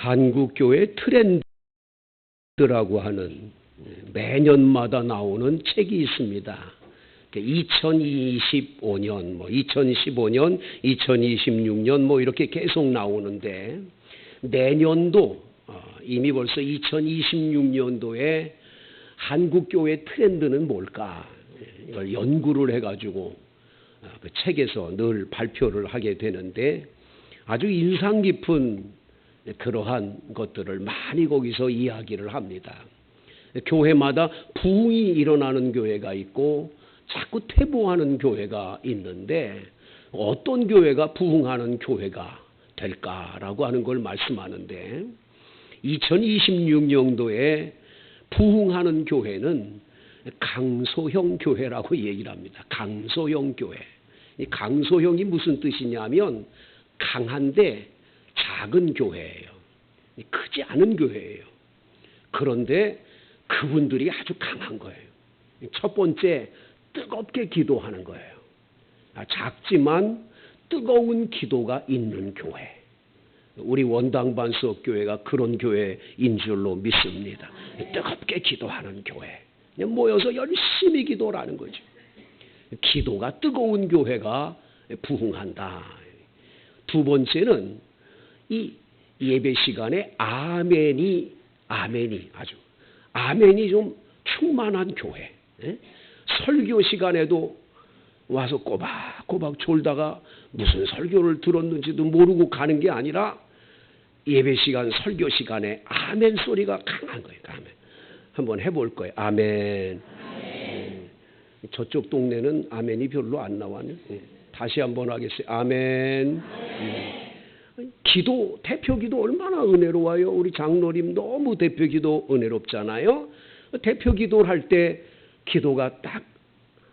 한국교회 트렌드라고 하는 매년마다 나오는 책이 있습니다. 2025년, 2015년, 2026년 이렇게 계속 나오는데 내년도 이미 벌써 2026년도에 한국교회 트렌드는 뭘까? 이걸 연구를 해가지고 그 책에서 늘 발표를 하게 되는데 아주 인상 깊은 그러한 것들을 많이 거기서 이야기를 합니다. 교회마다 부흥이 일어나는 교회가 있고 자꾸 퇴보하는 교회가 있는데 어떤 교회가 부흥하는 교회가 될까라고 하는 걸 말씀하는데 2026년도에 부흥하는 교회는 강소형 교회라고 얘기를 합니다. 강소형 교회. 이 강소형이 무슨 뜻이냐면 강한데 작은 교회예요. 크지 않은 교회예요. 그런데 그분들이 아주 강한 거예요. 첫 번째, 뜨겁게 기도하는 거예요. 작지만 뜨거운 기도가 있는 교회. 우리 원당반석교회가 그런 교회인 줄로 믿습니다. 뜨겁게 기도하는 교회. 그냥 모여서 열심히 기도를 하는 거죠. 기도가 뜨거운 교회가 부흥한다. 두 번째는 이 예배 시간에 아멘이 좀 충만한 교회. 설교 시간에도 와서 꼬박꼬박 졸다가 무슨 설교를 들었는지도 모르고 가는 게 아니라 예배 시간, 설교 시간에 아멘 소리가 강한 거예요. 아멘. 한번 해볼 거예요. 아멘. 저쪽 동네는 아멘이 별로 안 나와요. 다시 한번 하겠어요. 아멘. 기도, 대표기도 얼마나 은혜로워요. 우리 장로님 너무 대표기도 은혜롭잖아요. 대표기도를 할 때 기도가 딱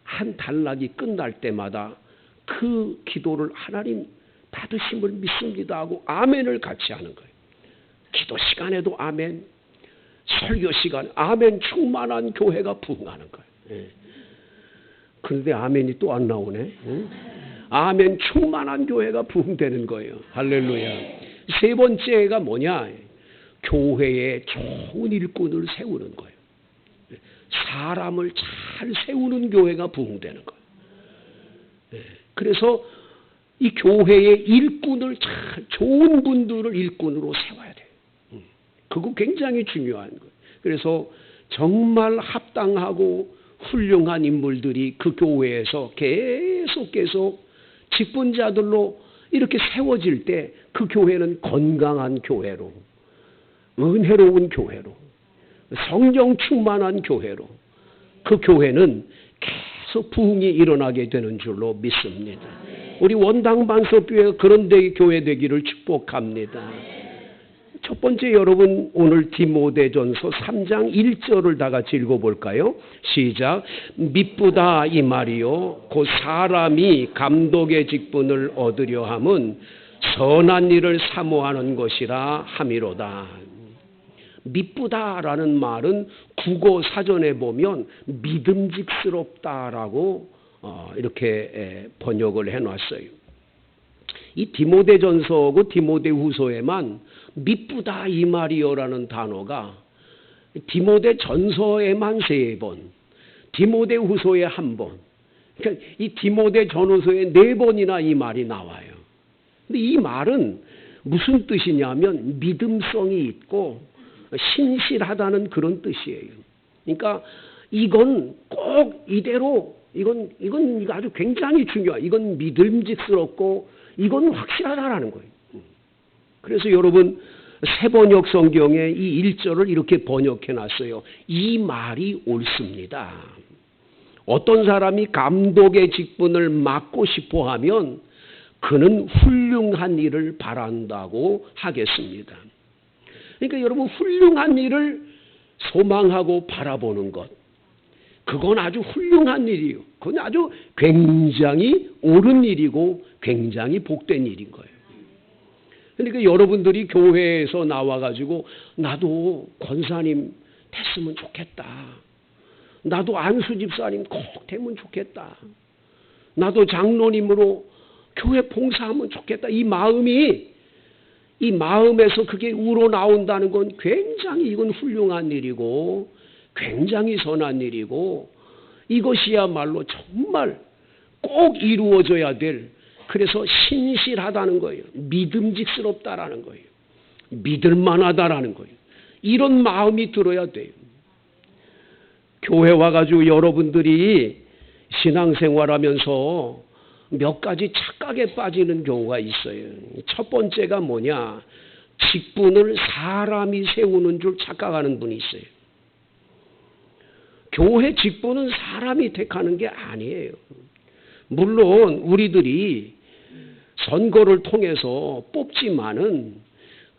한 단락이 끝날 때마다 그 기도를 하나님 받으심을 믿습니다 하고 아멘을 같이 하는 거예요. 기도 시간에도 아멘, 설교 시간 아멘 충만한 교회가 부흥하는 거예요. 그런데 아멘이 또 안 나오네. 아멘 충만한 교회가 부흥되는 거예요. 할렐루야. 세 번째가 뭐냐? 교회에 좋은 일꾼을 세우는 거예요. 사람을 잘 세우는 교회가 부흥되는 거예요. 그래서 이 교회의 일꾼을 잘 좋은 분들을 일꾼으로 세워야 돼요. 그거 굉장히 중요한 거예요. 그래서 정말 합당하고 훌륭한 인물들이 그 교회에서 계속 직분자들로 이렇게 세워질 때 그 교회는 건강한 교회로, 은혜로운 교회로, 성령 충만한 교회로 그 교회는 계속 부흥이 일어나게 되는 줄로 믿습니다. 우리 원당반석교회가 그런 교회 되기를 축복합니다. 첫 번째 여러분 오늘 디모데전서 3장 1절을 다 같이 읽어볼까요? 시작. 미쁘다 이 말이요 곧 사람이 감독의 직분을 얻으려 함은 선한 일을 사모하는 것이라 함이로다. 미쁘다라는 말은 국어 사전에 보면 믿음직스럽다라고 이렇게 번역을 해놨어요. 이 디모데전서하고 디모데후서에만 미쁘다 이 말이요라는 단어가 디모데전서에만 3번, 디모데후서에 1번, 그러니까 이 디모데전후서에 4번이나 이 말이 나와요. 근데 이 말은 무슨 뜻이냐면 믿음성이 있고 신실하다는 그런 뜻이에요. 그러니까 이건 꼭 이대로 이건 아주 굉장히 중요해요. 이건 믿음직스럽고 이건 확실하다라는 거예요. 그래서 여러분 새번역 성경에 이 1절을 이렇게 번역해 놨어요. 이 말이 옳습니다. 어떤 사람이 감독의 직분을 맡고 싶어 하면 그는 훌륭한 일을 바란다고 하겠습니다. 그러니까 여러분 훌륭한 일을 소망하고 바라보는 것, 그건 아주 훌륭한 일이에요. 그건 아주 굉장히 옳은 일이고 굉장히 복된 일인 거예요. 그러니까 여러분들이 교회에서 나와가지고 나도 권사님 됐으면 좋겠다. 나도 안수 집사님 꼭 되면 좋겠다. 나도 장로님으로 교회 봉사하면 좋겠다. 이 마음이 이 마음에서 그게 우러나온다는 건 굉장히 이건 훌륭한 일이고 굉장히 선한 일이고 이것이야말로 정말 꼭 이루어져야 될, 그래서 신실하다는 거예요. 믿음직스럽다라는 거예요. 믿을만하다라는 거예요. 이런 마음이 들어야 돼요. 교회 와가지고 여러분들이 신앙생활하면서 몇 가지 착각에 빠지는 경우가 있어요. 첫 번째가 뭐냐? 직분을 사람이 세우는 줄 착각하는 분이 있어요. 교회 직분은 사람이 택하는 게 아니에요. 물론 우리들이 선거를 통해서 뽑지만은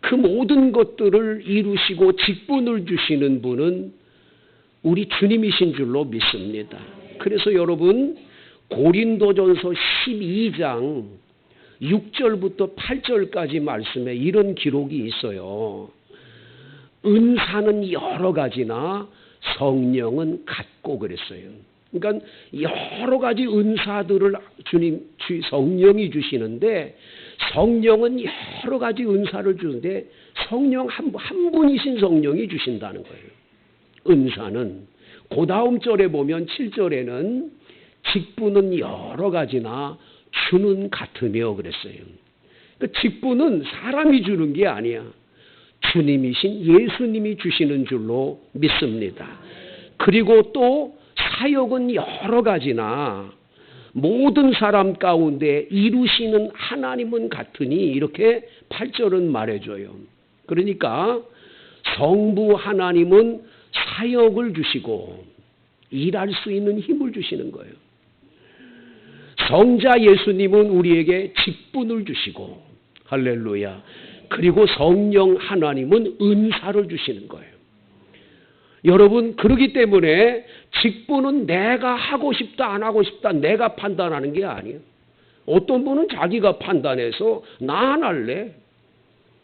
그 모든 것들을 이루시고 직분을 주시는 분은 우리 주님이신 줄로 믿습니다. 그래서 여러분 고린도전서 12장 6절부터 8절까지 말씀에 이런 기록이 있어요. 은사는 여러 가지나 성령은 같고 그랬어요. 그러니까 여러 가지 은사들을 성령이 주시는데 성령은 여러 가지 은사를 주는데 성령 한 분이신 성령이 주신다는 거예요. 은사는 그 다음 절에 보면 7절에는 직분은 여러 가지나 주는 같으며 그랬어요. 그러니까 직분은 사람이 주는 게 아니야. 주님이신 예수님이 주시는 줄로 믿습니다. 그리고 또 사역은 여러 가지나 모든 사람 가운데 이루시는 하나님은 같으니 이렇게 8절은 말해줘요. 그러니까 성부 하나님은 사역을 주시고 일할 수 있는 힘을 주시는 거예요. 성자 예수님은 우리에게 직분을 주시고 할렐루야. 그리고 성령 하나님은 은사를 주시는 거예요. 여러분 그러기 때문에 직분은 내가 하고 싶다 안 하고 싶다 내가 판단하는 게 아니에요. 어떤 분은 자기가 판단해서 나 안 할래.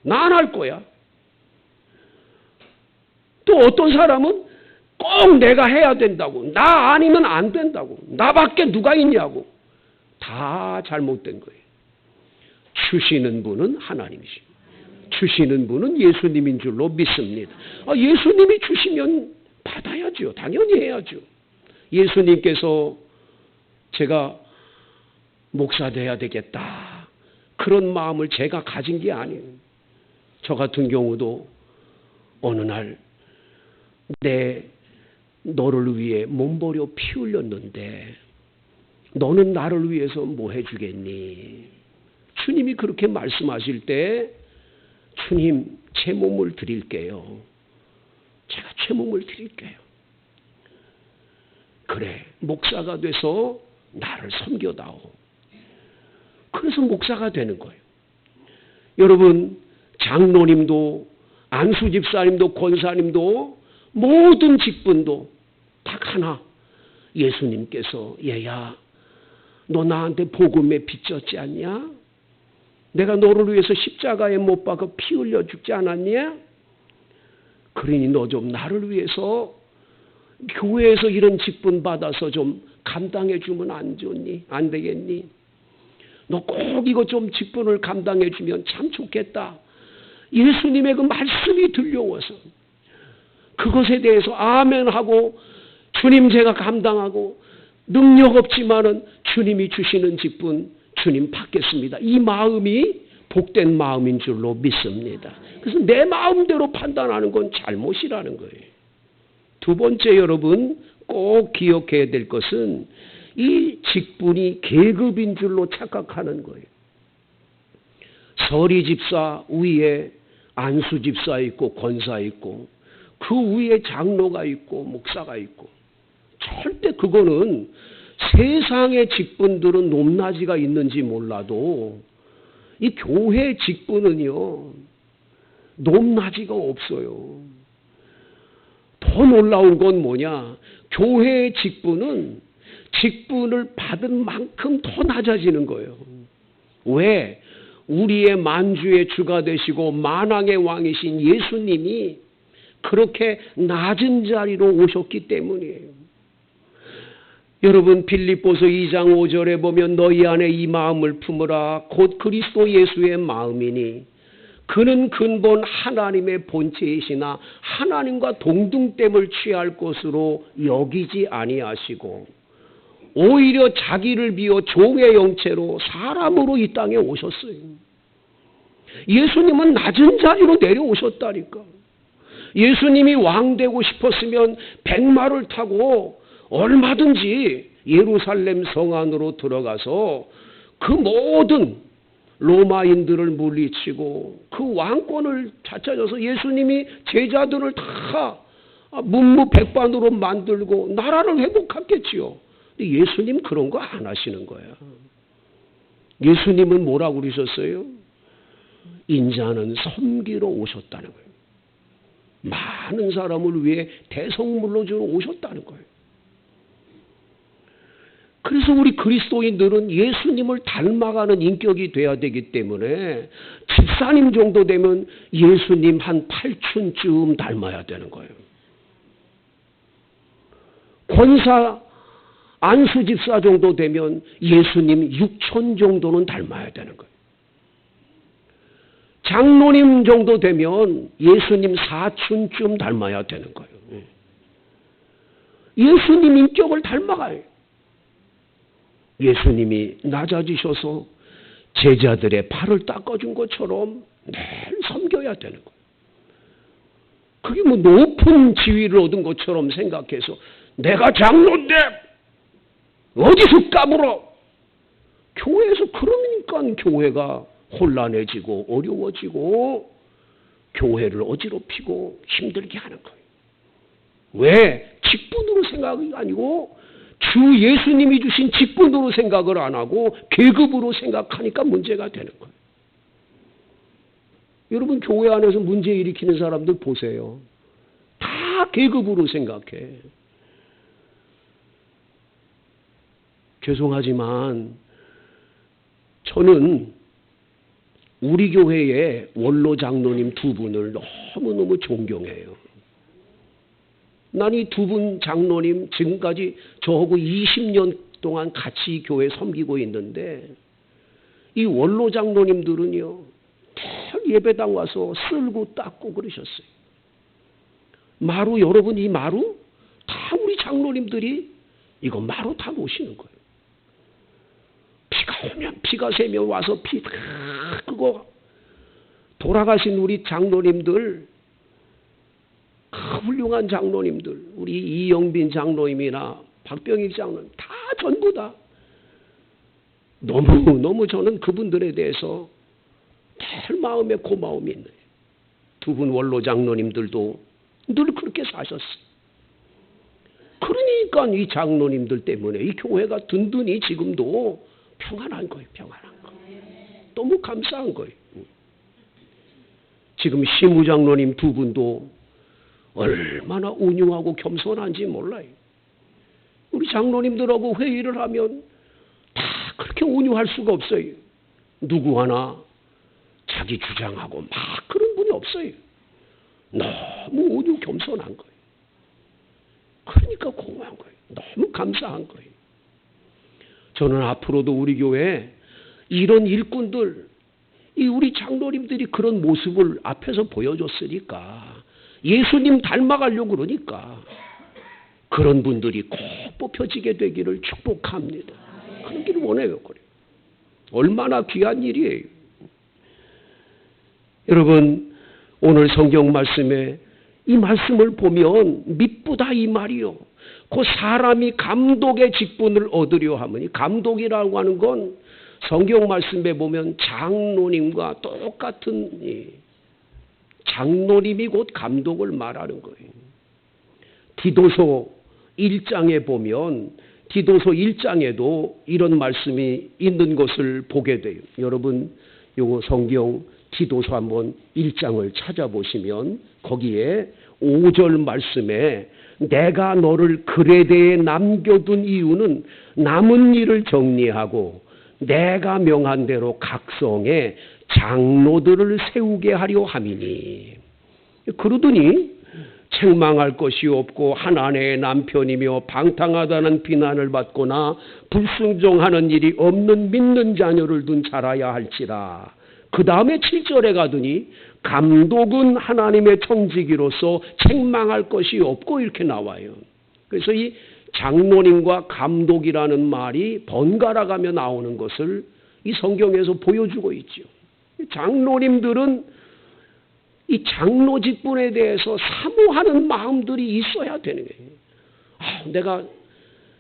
나 안 할 거야. 또 어떤 사람은 꼭 내가 해야 된다고. 나 아니면 안 된다고. 나밖에 누가 있냐고. 다 잘못된 거예요. 주시는 분은 하나님이십니다. 주시는 분은 예수님인 줄로 믿습니다. 예수님이 주시면 받아야죠. 당연히 해야죠. 예수님께서 제가 목사 돼야 되겠다. 그런 마음을 제가 가진 게 아니에요. 저 같은 경우도 어느 날 너를 위해 몸버려 피 흘렸는데 너는 나를 위해서 뭐 해주겠니? 주님이 그렇게 말씀하실 때 주님 제 몸을 드릴게요. 제가 제 몸을 드릴게요. 그래 목사가 돼서 나를 섬겨다오. 그래서 목사가 되는 거예요. 여러분 장로님도 안수집사님도 권사님도 모든 직분도 딱 하나 예수님께서 얘야 너 나한테 복음에 빚졌지 않냐? 내가 너를 위해서 십자가에 못 박아 피 흘려 죽지 않았냐? 그러니 너 좀 나를 위해서 교회에서 이런 직분 받아서 좀 감당해 주면 안 좋니? 안 되겠니? 너 꼭 이거 좀 직분을 감당해 주면 참 좋겠다. 예수님의 그 말씀이 들려와서 그것에 대해서 아멘하고 주님 제가 감당하고 능력 없지만은 주님이 주시는 직분 주님 받겠습니다. 이 마음이 복된 마음인 줄로 믿습니다. 그래서 내 마음대로 판단하는 건 잘못이라는 거예요. 두 번째 여러분 꼭 기억해야 될 것은 이 직분이 계급인 줄로 착각하는 거예요. 서리 집사 위에 안수 집사 있고 권사 있고 그 위에 장로가 있고 목사가 있고 절대 그거는 세상의 직분들은 높낮이가 있는지 몰라도 이 교회 직분은요 높낮이가 없어요. 더 놀라운 건 뭐냐? 교회의 직분은 직분을 받은 만큼 더 낮아지는 거예요. 왜? 우리의 만주의 주가 되시고 만왕의 왕이신 예수님이 그렇게 낮은 자리로 오셨기 때문이에요. 여러분 빌립보서 2장 5절에 보면 너희 안에 이 마음을 품으라 곧 그리스도 예수의 마음이니 그는 근본 하나님의 본체이시나 하나님과 동등됨을 취할 것으로 여기지 아니하시고 오히려 자기를 비워 종의 형체로 사람으로 이 땅에 오셨어요. 예수님은 낮은 자리로 내려오셨다니까. 예수님이 왕 되고 싶었으면 백마를 타고 얼마든지 예루살렘 성 안으로 들어가서 그 모든 로마인들을 물리치고 그 왕권을 되찾아서 예수님이 제자들을 다 문무백반으로 만들고 나라를 회복했겠지요. 근데 예수님 그런 거 안 하시는 거야. 예수님은 뭐라고 그러셨어요? 인자는 섬기러 오셨다는 거예요. 많은 사람을 위해 대성물로 주러 오셨다는 거예요. 그래서 우리 그리스도인들은 예수님을 닮아가는 인격이 돼야 되기 때문에 집사님 정도 되면 예수님 한 8춘쯤 닮아야 되는 거예요. 권사 안수 집사 정도 되면 예수님 6천 정도는 닮아야 되는 거예요. 장로님 정도 되면 예수님 4춘쯤 닮아야 되는 거예요. 예수님 인격을 닮아가요. 예수님이 낮아지셔서 제자들의 발을 닦아준 것처럼 매일 섬겨야 되는 거예요. 그게 뭐 높은 지위를 얻은 것처럼 생각해서 내가 장로인데 어디서 까불어? 교회에서 그러니까 교회가 혼란해지고 어려워지고 교회를 어지럽히고 힘들게 하는 거예요. 왜? 직분으로 생각이 아니고 주 예수님이 주신 직분으로 생각을 안 하고 계급으로 생각하니까 문제가 되는 거예요. 여러분 교회 안에서 문제 일으키는 사람들 보세요. 다 계급으로 생각해. 죄송하지만 저는 우리 교회의 원로 장로님 두 분을 너무너무 존경해요. 난 이 두 분 장로님 지금까지 저하고 20년 동안 같이 교회 섬기고 있는데 이 원로 장로님들은요 늘 예배당 와서 쓸고 닦고 그러셨어요. 마루 여러분 이 마루 다 우리 장로님들이 이거 마루 다 놓으시는 거예요. 비가 오면 비가 새면 와서 피 다 끄고 돌아가신 우리 장로님들 훌륭한 장로님들 우리 이영빈 장로님이나 박병익 장로님 다 전부 다 너무 저는 그분들에 대해서 늘 마음에 고마움이 있네요. 두 분 원로 장로님들도 늘 그렇게 사셨어요. 그러니까 이 장로님들 때문에 이 교회가 든든히 지금도 평안한 거예요. 평안한 거. 너무 감사한 거예요. 지금 시무장로님 두 분도 얼마나 운영하고 겸손한지 몰라요. 우리 장로님들하고 회의를 하면 다 그렇게 운영할 수가 없어요. 누구 하나 자기 주장하고 막 그런 분이 없어요. 너무 운영 겸손한 거예요. 그러니까 고마운 거예요. 너무 감사한 거예요. 저는 앞으로도 우리 교회에 이런 일꾼들, 이 우리 장로님들이 그런 모습을 앞에서 보여줬으니까 예수님 닮아가려고 그러니까 그런 분들이 꼭 뽑혀지게 되기를 축복합니다. 그러기를 원해요. 그래. 얼마나 귀한 일이에요. 여러분 오늘 성경 말씀에 이 말씀을 보면 미쁘다 이 말이요. 그 사람이 감독의 직분을 얻으려 하면 이 감독이라고 하는 건 성경 말씀에 보면 장로님과 똑같은 장로님이 곧 감독을 말하는 거예요. 디도서 1장에 보면 디도서 1장에도 이런 말씀이 있는 것을 보게 돼요. 여러분 요거 성경 디도서 한번 1장을 찾아보시면 거기에 5절 말씀에 내가 너를 그레데에 남겨둔 이유는 남은 일을 정리하고 내가 명한 대로 각 성에 장로들을 세우게 하려 함이니 그러더니 책망할 것이 없고 한 아내의 남편이며 방탕하다는 비난을 받거나 불순종하는 일이 없는 믿는 자녀를 둔 자라야 할지라 그 다음에 7절에 가더니 감독은 하나님의 청지기로서 책망할 것이 없고 이렇게 나와요. 그래서 이 장로님과 감독이라는 말이 번갈아 가며 나오는 것을 이 성경에서 보여주고 있죠. 장로님들은 이 장로 직분에 대해서 사모하는 마음들이 있어야 되는 거예요. 내가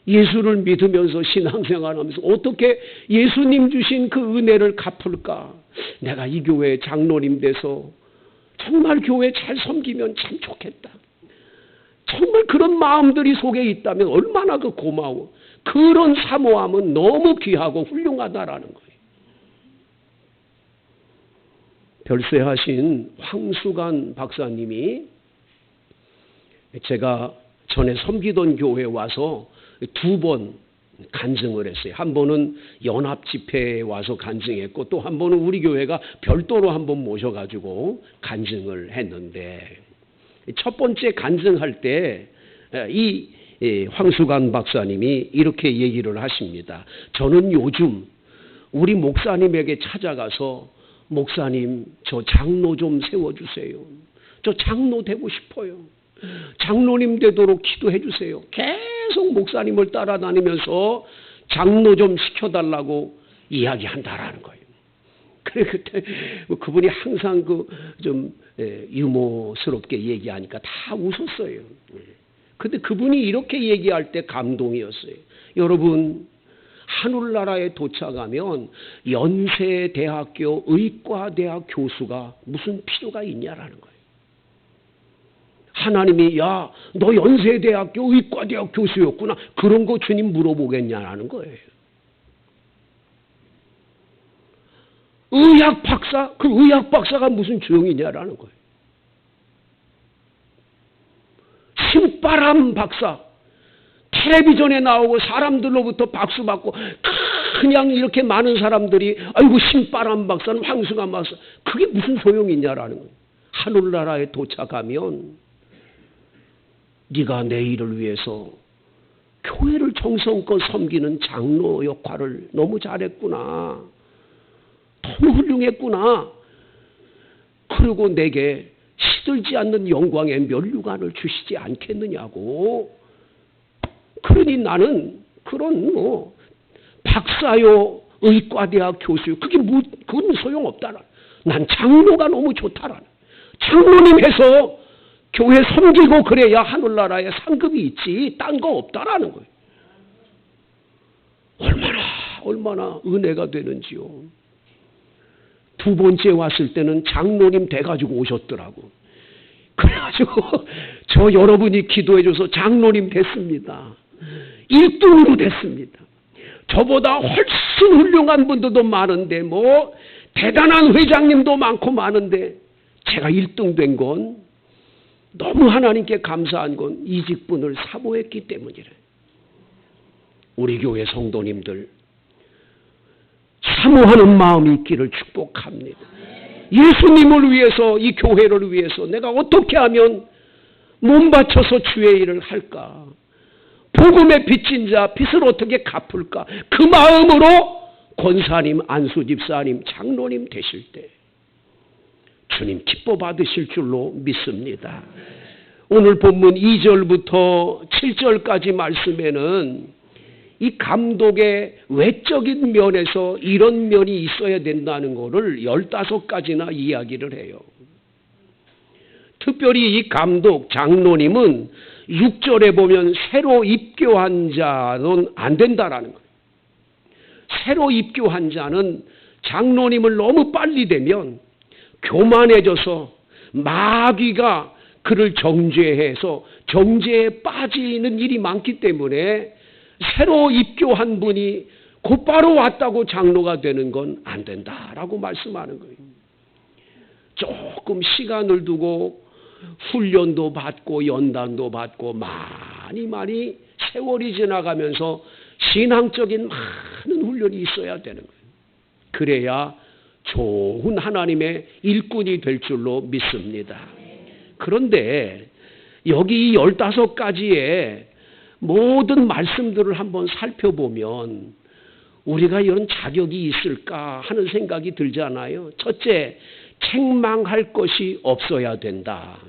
예수를 믿으면서 신앙생활하면서 어떻게 예수님 주신 그 은혜를 갚을까? 내가 이 교회 장로님 돼서 정말 교회 잘 섬기면 참 좋겠다. 정말 그런 마음들이 속에 있다면 얼마나 그 고마워. 그런 사모함은 너무 귀하고 훌륭하다라는 거예요. 별세하신 황수관 박사님이 제가 전에 섬기던 교회에 와서 2번 간증을 했어요. 한 번은 연합 집회에 와서 간증했고 또 한 번은 우리 교회가 별도로 한 번 모셔가지고 간증을 했는데 첫 번째 간증할 때 이 황수관 박사님이 이렇게 얘기를 하십니다. 저는 요즘 우리 목사님에게 찾아가서 목사님 저 장로 좀 세워주세요. 저 장로 되고 싶어요. 장로님 되도록 기도해 주세요. 계속 목사님을 따라다니면서 장로 좀 시켜달라고 이야기한다라는 거예요. 그래 그때 그분이 항상 좀 유머스럽게 얘기하니까 다 웃었어요. 근데 그분이 이렇게 얘기할 때 감동이었어요. 여러분 하늘나라에 도착하면 연세대학교 의과대학 교수가 무슨 필요가 있냐라는 거예요. 하나님이 야, 너 연세대학교 의과대학 교수였구나. 그런 거 주님 물어보겠냐라는 거예요. 의학 박사? 그 의학 박사가 무슨 소용이냐라는 거예요. 신바람 박사. 텔레비전에 나오고 사람들로부터 박수 받고 그냥 이렇게 많은 사람들이 아이고 신바람 박사는 황수관 박사. 그게 무슨 소용이냐라는 거예요. 하늘나라에 도착하면 네가 내일을 위해서 교회를 정성껏 섬기는 장로 역할을 너무 잘했구나. 너무 훌륭했구나. 그리고 내게 시들지 않는 영광의 면류관을 주시지 않겠느냐고. 그러니 나는 그런 박사요 의과대학 교수요 그건 소용없다라. 난 장로가 너무 좋다라. 장로님 해서 교회 섬기고 그래야 하늘나라에 상급이 있지 딴 거 없다라는 거예요. 얼마나 은혜가 되는지요. 2번째 왔을 때는 장로님 돼가지고 오셨더라고. 그래가지고 저 여러분이 기도해줘서 장로님 됐습니다. 1등으로 됐습니다. 저보다 훨씬 훌륭한 분들도 많은데 대단한 회장님도 많고 많은데 제가 1등 된 건 너무 하나님께 감사한 건 이 직분을 사모했기 때문이래. 우리 교회 성도님들 사모하는 마음이 있기를 축복합니다. 예수님을 위해서 이 교회를 위해서 내가 어떻게 하면 몸 바쳐서 주의 일을 할까? 복음의 빚진 자 빚을 어떻게 갚을까? 그 마음으로 권사님, 안수집사님, 장로님 되실 때 주님 기뻐 받으실 줄로 믿습니다. 오늘 본문 2절부터 7절까지 말씀에는 이 감독의 외적인 면에서 이런 면이 있어야 된다는 것을 15가지나 이야기를 해요. 특별히 이 감독, 장로님은 6절에 보면 새로 입교한 자는 안 된다라는 거예요. 새로 입교한 자는 장로님을 너무 빨리 되면 교만해져서 마귀가 그를 정죄해서 정죄에 빠지는 일이 많기 때문에 새로 입교한 분이 곧바로 왔다고 장로가 되는 건 안 된다라고 말씀하는 거예요. 조금 시간을 두고 훈련도 받고 연단도 받고 많이 세월이 지나가면서 신앙적인 많은 훈련이 있어야 되는 거예요. 그래야 좋은 하나님의 일꾼이 될 줄로 믿습니다. 그런데 여기 이 15가지의 모든 말씀들을 한번 살펴보면 우리가 이런 자격이 있을까 하는 생각이 들잖아요. 첫째, 책망할 것이 없어야 된다.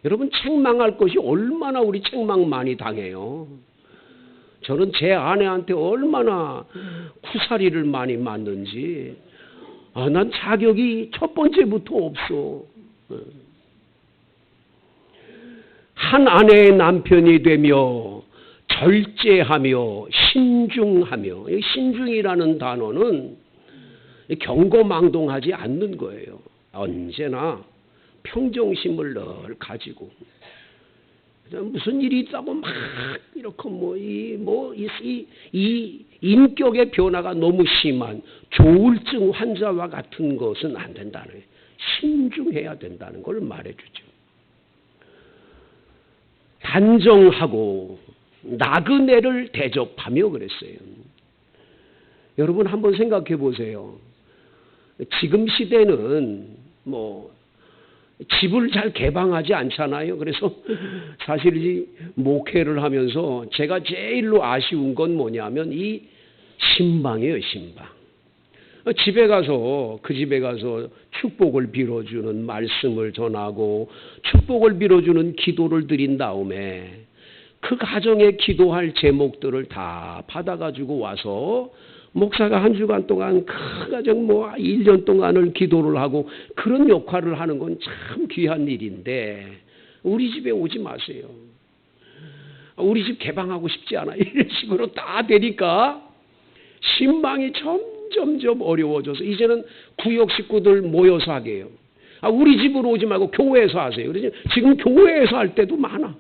여러분, 책망할 것이 얼마나 우리 책망 많이 당해요. 저는 제 아내한테 얼마나 쿠사리를 많이 맞는지. 난 자격이 첫 번째부터 없어. 한 아내의 남편이 되며 절제하며 신중하며, 신중이라는 단어는 경거망동하지 않는 거예요. 언제나 평정심을 늘 가지고, 무슨 일이 있다고 막 이렇게 이 인격의 변화가 너무 심한 조울증 환자와 같은 것은 안 된다는 거예요. 신중해야 된다는 걸 말해주죠. 단정하고 나그네를 대접하며 그랬어요. 여러분 한번 생각해 보세요. 지금 시대는 집을 잘 개방하지 않잖아요. 그래서 사실 이 목회를 하면서 제가 제일로 아쉬운 건 뭐냐면 이 신방이에요, 신방. 집에 가서 축복을 빌어주는 말씀을 전하고 축복을 빌어주는 기도를 드린 다음에 그 가정에 기도할 제목들을 다 받아가지고 와서 목사가 한 주간 동안 그 가정 1년 동안을 기도를 하고 그런 역할을 하는 건 참 귀한 일인데 우리 집에 오지 마세요. 우리 집 개방하고 싶지 않아. 이런 식으로 다 되니까 신방이 점점 어려워져서 이제는 구역 식구들 모여서 하게 해요. 우리 집으로 오지 말고 교회에서 하세요. 그래서 지금 교회에서 할 때도 많아.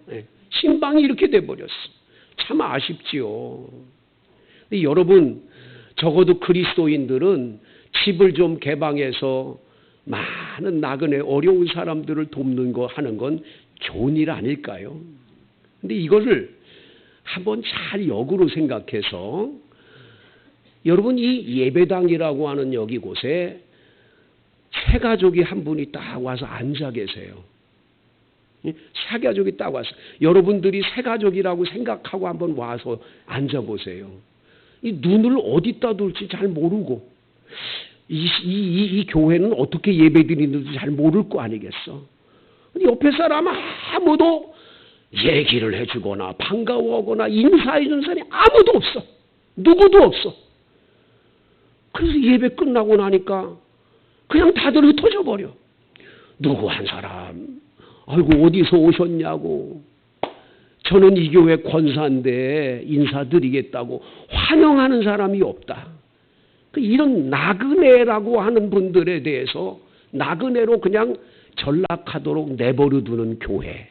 신방이 이렇게 돼버렸어. 참 아쉽지요. 근데 여러분, 적어도 그리스도인들은 집을 좀 개방해서 많은 나그네 어려운 사람들을 돕는 거 하는 건 좋은 일 아닐까요? 근데 이거를 한번 잘 역으로 생각해서 여러분, 이 예배당이라고 하는 여기 곳에 새 가족이 한 분이 딱 와서 앉아 계세요. 새 가족이 딱 와서 여러분들이 새 가족이라고 생각하고 한번 와서 앉아 보세요. 이 눈을 어디다 둘지 잘 모르고 이 교회는 어떻게 예배드리는지 잘 모를 거 아니겠어. 옆에 사람 아무도 얘기를 해주거나 반가워하거나 인사해주는 사람이 아무도 없어. 누구도 없어. 그래서 예배 끝나고 나니까 그냥 다들 흩어져 버려. 누구 한 사람, 아이고 어디서 오셨냐고, 저는 이 교회 권사인데 인사드리겠다고 환영하는 사람이 없다. 이런 나그네라고 하는 분들에 대해서 나그네로 그냥 전락하도록 내버려 두는 교회,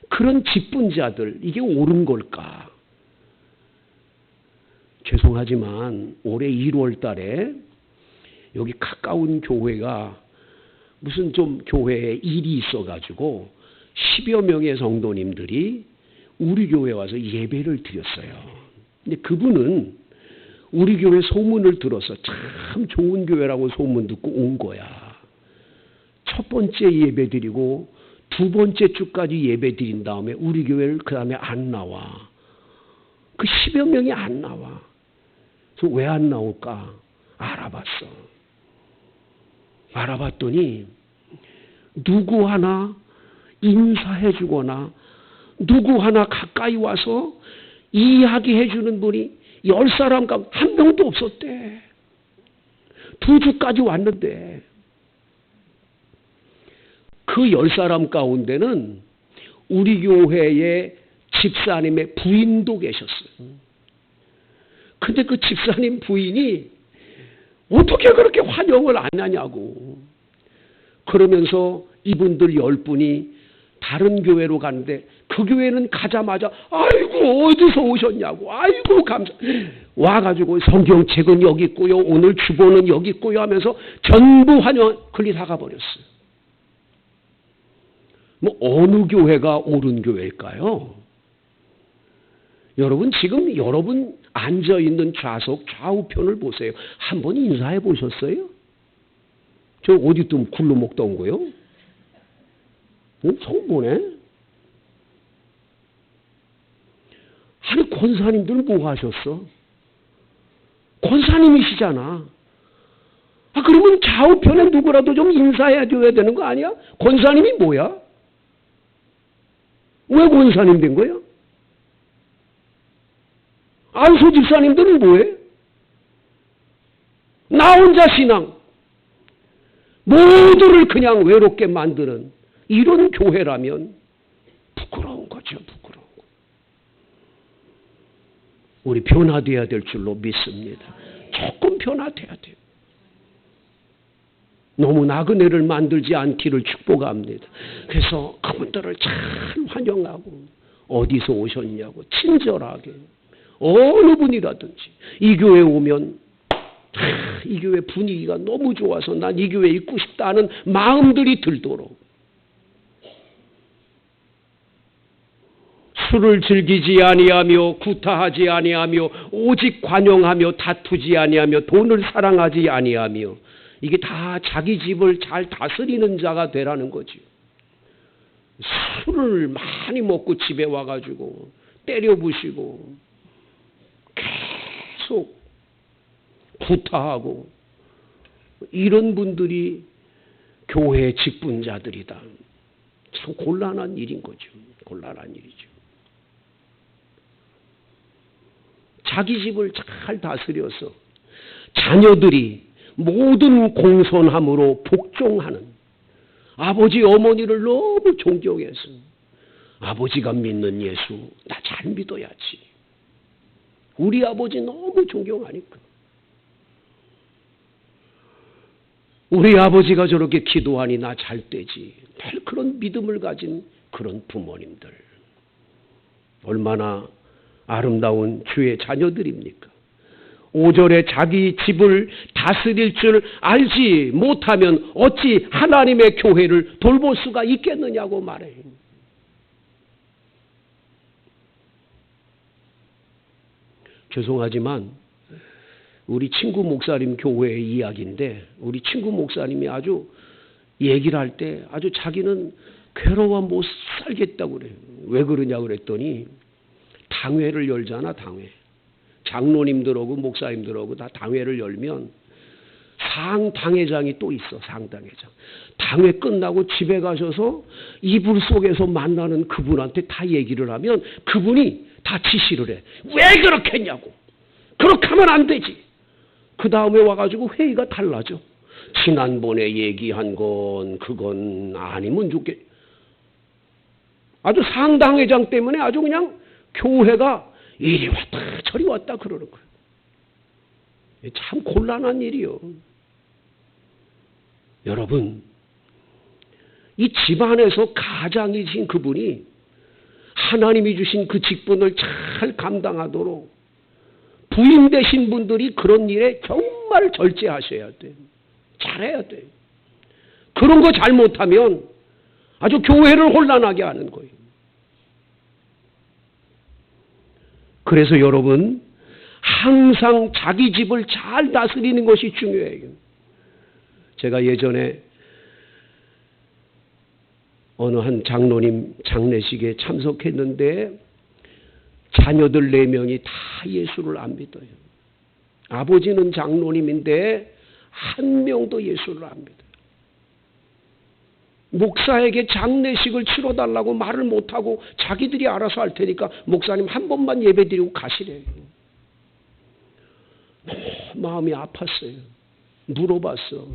그런 직분자들, 이게 옳은 걸까? 죄송하지만 올해 1월 달에 여기 가까운 교회가 무슨 좀 교회에 일이 있어가지고 10여 명의 성도님들이 우리 교회에 와서 예배를 드렸어요. 근데 그분은 우리 교회 소문을 들어서 참 좋은 교회라고 소문 듣고 온 거야. 첫 번째 예배 드리고 두 번째 주까지 예배 드린 다음에 우리 교회를 그 다음에 안 나와. 그 10여 명이 안 나와. 그래서 왜 안 나올까? 알아봤어. 알아봤더니 누구 하나 인사해 주거나 누구 하나 가까이 와서 이야기해 주는 분이 10사람 가운데 한 명도 없었대. 2주까지 왔는데 그 10사람 가운데는 우리 교회의 집사님의 부인도 계셨어요. 근데 그 집사님 부인이 어떻게 그렇게 환영을 안 하냐고. 그러면서 이분들 10분이 다른 교회로 가는데 그 교회는 가자마자 아이고 어디서 오셨냐고, 아이고 감사, 와가지고 성경책은 여기 있고요, 오늘 주보는 여기 있고요 하면서 전부 환영. 그리 다 가버렸어요. 어느 교회가 옳은 교회일까요? 여러분, 지금 여러분 앉아있는 좌석 좌우편을 보세요. 한번 인사해 보셨어요? 저 어디 좀 굴러 먹던 거요? 성보네? 아니, 권사님들 뭐 하셨어? 권사님이시잖아. 그러면 좌우편에 누구라도 좀 인사해 줘야 되는 거 아니야? 권사님이 뭐야? 왜 권사님 된 거야? 안수 집사님들은 뭐해? 나 혼자 신앙. 모두를 그냥 외롭게 만드는 이런 교회라면 부끄러운 거죠. 부끄러운 거. 우리 변화돼야 될 줄로 믿습니다. 조금 변화돼야 돼요. 너무 나그네를 만들지 않기를 축복합니다. 그래서 그분들을 잘 환영하고 어디서 오셨냐고 친절하게 어느 분이라든지 이 교회 오면 이 교회 분위기가 너무 좋아서 난 이 교회에 있고 싶다는 마음들이 들도록 술을 즐기지 아니하며 구타하지 아니하며 오직 관용하며 다투지 아니하며 돈을 사랑하지 아니하며 이게 다 자기 집을 잘 다스리는 자가 되라는 거지. 술을 많이 먹고 집에 와가지고 때려 부시고 계속 구타하고 이런 분들이 교회 직분자들이다. 참 곤란한 일인 거죠. 곤란한 일이죠. 자기 집을 잘 다스려서 자녀들이 모든 공손함으로 복종하는 아버지 어머니를 너무 존경해서 아버지가 믿는 예수 나 잘 믿어야지. 우리 아버지 너무 존경하니까. 우리 아버지가 저렇게 기도하니 나 잘 되지. 늘 그런 믿음을 가진 그런 부모님들. 얼마나 아름다운 주의 자녀들입니까? 5절에 자기 집을 다스릴 줄 알지 못하면 어찌 하나님의 교회를 돌볼 수가 있겠느냐고 말해요. 죄송하지만 우리 친구 목사님 교회의 이야기인데 우리 친구 목사님이 아주 얘기를 할 때 아주 자기는 괴로워 못 살겠다고 그래요. 왜 그러냐고 그랬더니 당회를 열잖아. 당회. 장로님들하고 목사님들하고 다 당회를 열면 상당회장이 또 있어. 상당회장. 당회 끝나고 집에 가셔서 이불 속에서 만나는 그분한테 다 얘기를 하면 그분이 다 지시를 해. 왜 그렇게 했냐고. 그렇게 하면 안 되지. 그 다음에 와가지고 회의가 달라져. 지난번에 얘기한 건 그건 아니면 좋겠. 아주 상당회장 때문에 아주 그냥 교회가 이리 왔다 저리 왔다 그러는 거예요. 참 곤란한 일이요. 여러분 이 집안에서 가장이신 그분이 하나님이 주신 그 직분을 잘 감당하도록 부인 되신 분들이 그런 일에 정말 절제하셔야 돼요. 잘해야 돼요. 그런 거 잘못하면 아주 교회를 혼란하게 하는 거예요. 그래서 여러분 항상 자기 집을 잘 다스리는 것이 중요해요. 제가 예전에 어느 한 장로님 장례식에 참석했는데 자녀들 4명이 다 예수를 안 믿어요. 아버지는 장로님인데 한 명도 예수를 안 믿어요. 목사에게 장례식을 치러달라고 말을 못하고 자기들이 알아서 할 테니까 목사님 한 번만 예배드리고 가시래요. 너무 마음이 아팠어요. 물어봤어.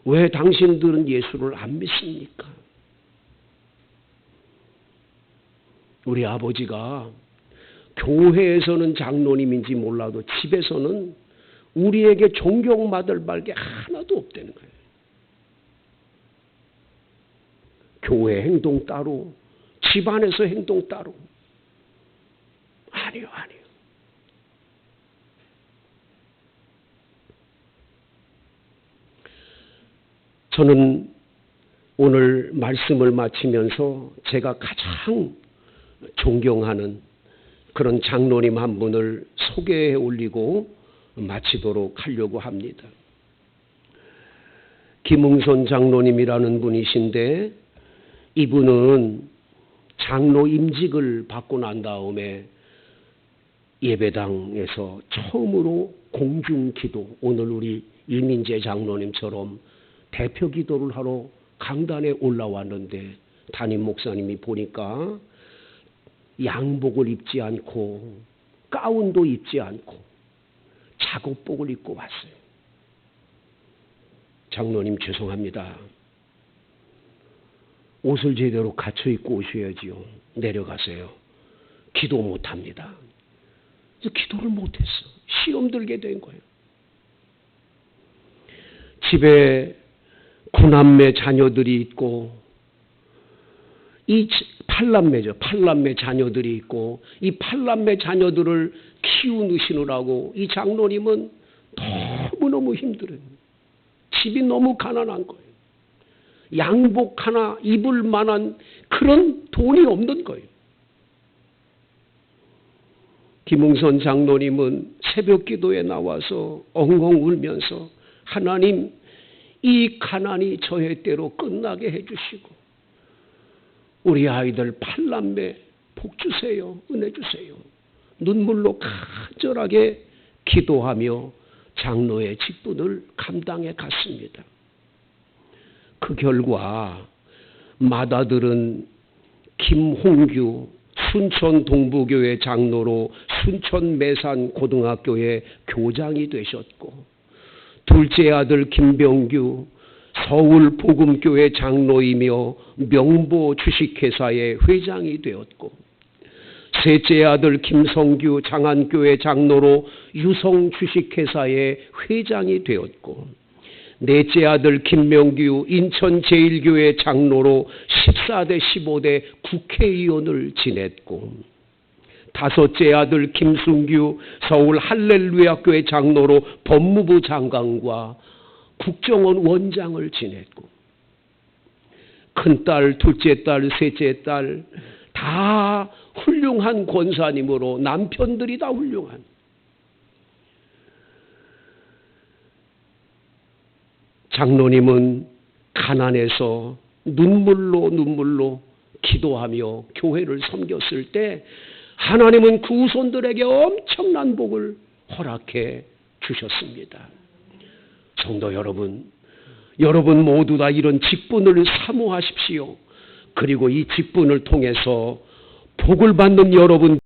왜 당신들은 예수를 안 믿습니까? 우리 아버지가 교회에서는 장로님인지 몰라도 집에서는 우리에게 존경받을 말게 하나도 없다는 거예요. 교회 행동 따로, 집안에서 행동 따로. 아니요. 저는 오늘 말씀을 마치면서 제가 가장 존경하는 그런 장로님 한 분을 소개해 올리고 마치도록 하려고 합니다. 김웅선 장로님이라는 분이신데 이분은 장로 임직을 받고 난 다음에 예배당에서 처음으로 공중기도, 오늘 우리 이민재 장로님처럼 대표 기도를 하러 강단에 올라왔는데 담임 목사님이 보니까 양복을 입지 않고 가운도 입지 않고 작업복을 입고 왔어요. 장로님 죄송합니다. 옷을 제대로 갖춰 입고 오셔야지요. 내려가세요. 기도 못합니다. 그래서 기도를 못했어. 시험 들게 된 거예요. 집에 9남매 자녀들이 있고 이 8남매 자녀들이 있고 이 8남매 자녀들을 키우시느라고 이 장로님은 너무너무 힘들어요. 집이 너무 가난한 거예요. 양복 하나 입을 만한 그런 돈이 없는 거예요. 김웅선 장로님은 새벽 기도에 나와서 엉엉 울면서 하나님, 이 가난이 저의 때로 끝나게 해주시고 우리 아이들 8남매 복 주세요. 은혜 주세요. 눈물로 간절하게 기도하며 장로의 직분을 감당해 갔습니다. 그 결과 맏아들은 김홍규 순천 동부교회 장로로 순천 매산 고등학교의 교장이 되셨고, 둘째 아들 김병규 서울 복음교회 장로이며 명보 주식회사의 회장이 되었고, 셋째 아들 김성규 장안교회 장로로 유성 주식회사의 회장이 되었고, 넷째 아들 김명규 인천 제1교회 장로로 14대 15대 국회의원을 지냈고, 다섯째 아들 김순규 서울 할렐루야교회 장로로 법무부 장관과 국정원 원장을 지냈고, 큰딸, 둘째 딸, 셋째 딸 다 훌륭한 권사님으로 남편들이 다 훌륭한, 장로님은 가난해서 눈물로 기도하며 교회를 섬겼을 때 하나님은 그 후손들에게 엄청난 복을 허락해 주셨습니다. 성도 여러분, 여러분 모두 다 이런 직분을 사모하십시오. 그리고 이 직분을 통해서 복을 받는 여러분